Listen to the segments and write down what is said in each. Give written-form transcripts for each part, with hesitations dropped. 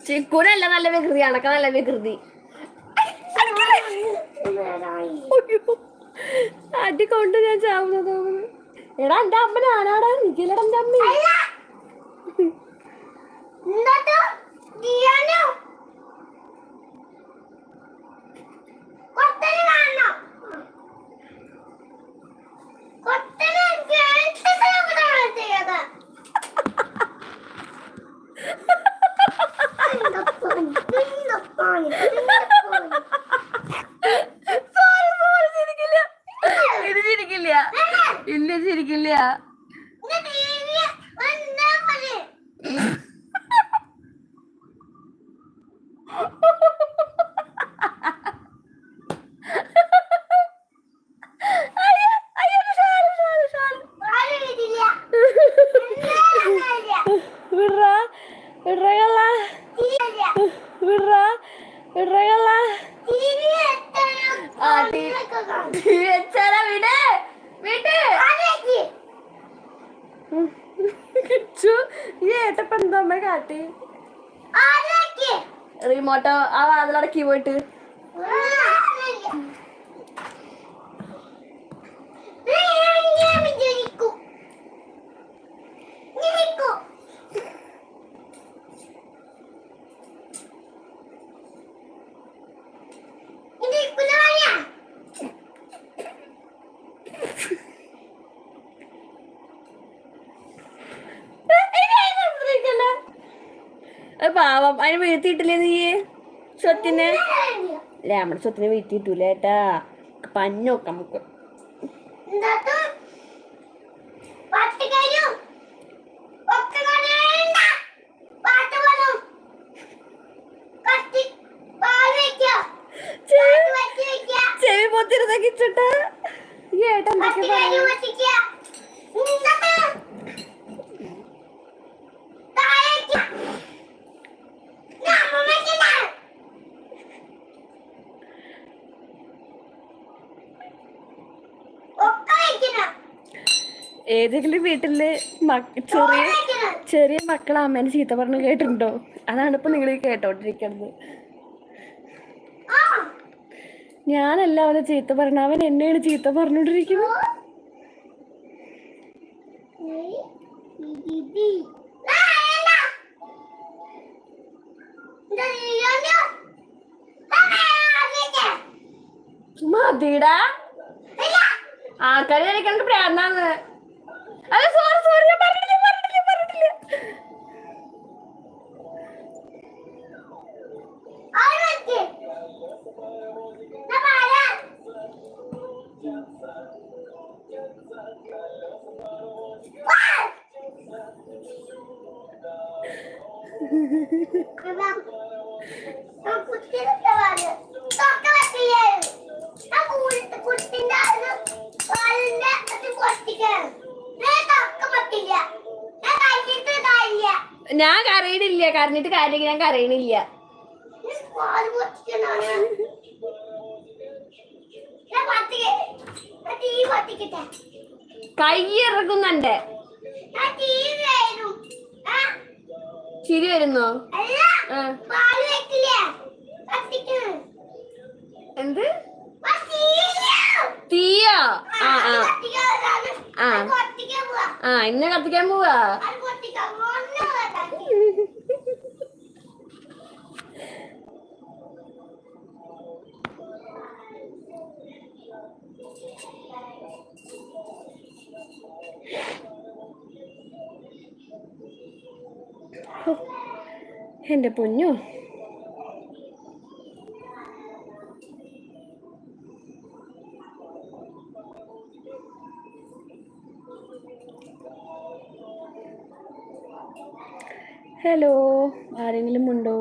ചിക്കൂനല്ല നല്ല വികൃതി, അണക്ക നല്ല വികൃതി. അടി കൊണ്ട് ഞാൻ ചാവുന്നത്. എടാ എന്റെ അമ്മ ഞാനാടാ, നിക്കലടാ എന്റെ അമ്മ. ഇല്ല ചിരിക്കില്ല. കാട്ടി റിമോട്ടോ ആ വാതിലടക്കി പോയിട്ട് പാവം. അതിന് വീഴ്ത്തിയിട്ടില്ലേ നീ സ്വത്തിനെ? അല്ലേ നമ്മുടെ സ്വത്തിനെ വീഴ്ത്തിയിട്ടൂല ഏട്ടാ. പഞ്ഞോക്കാം നമുക്ക്. ചെവി പൊത്തിരുന്നക്കിച്ചിട്ട് ഏട്ടാ എന്തൊക്കെ ഏതെങ്കിലും വീട്ടില് ചെറിയ മക്കളെ അമ്മേനെ ചീത്ത പറഞ്ഞു കേട്ടിട്ടുണ്ടോ? അതാണ് ഇപ്പൊ നിങ്ങൾ കേട്ടോണ്ടിരിക്കുന്നത്. ഞാനല്ല അവനെ ചീത്ത പറഞ്ഞ, അവൻ എന്നെയാണ് ചീത്ത പറഞ്ഞോണ്ടിരിക്കുന്നത്. മതിടാ, ആൾക്കാർ കഴിക്കണ്ട പ്രാന്താന്ന്. അല്ല സോറി സോറി, ഞാൻ പറഞ്ഞിട്ടില്ല. ഞാൻ കരയണില്ല, കരഞ്ഞിട്ട് കാര്യം ഞാൻ കരയണില്ല. കൈ ഇറങ്ങുന്നുണ്ട്. ചിരി വരുന്നോ? എന്ത് തീയോ? ഇന്ന് കത്തിക്കാൻ പോവാ. എന്റെ പൊന്നു, ഹലോ, ആരെങ്കിലും ഉണ്ടോ?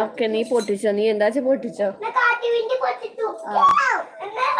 ഓക്കെ, നീ പൊട്ടിച്ചോ. നീ എന്താ പൊട്ടിച്ചോ?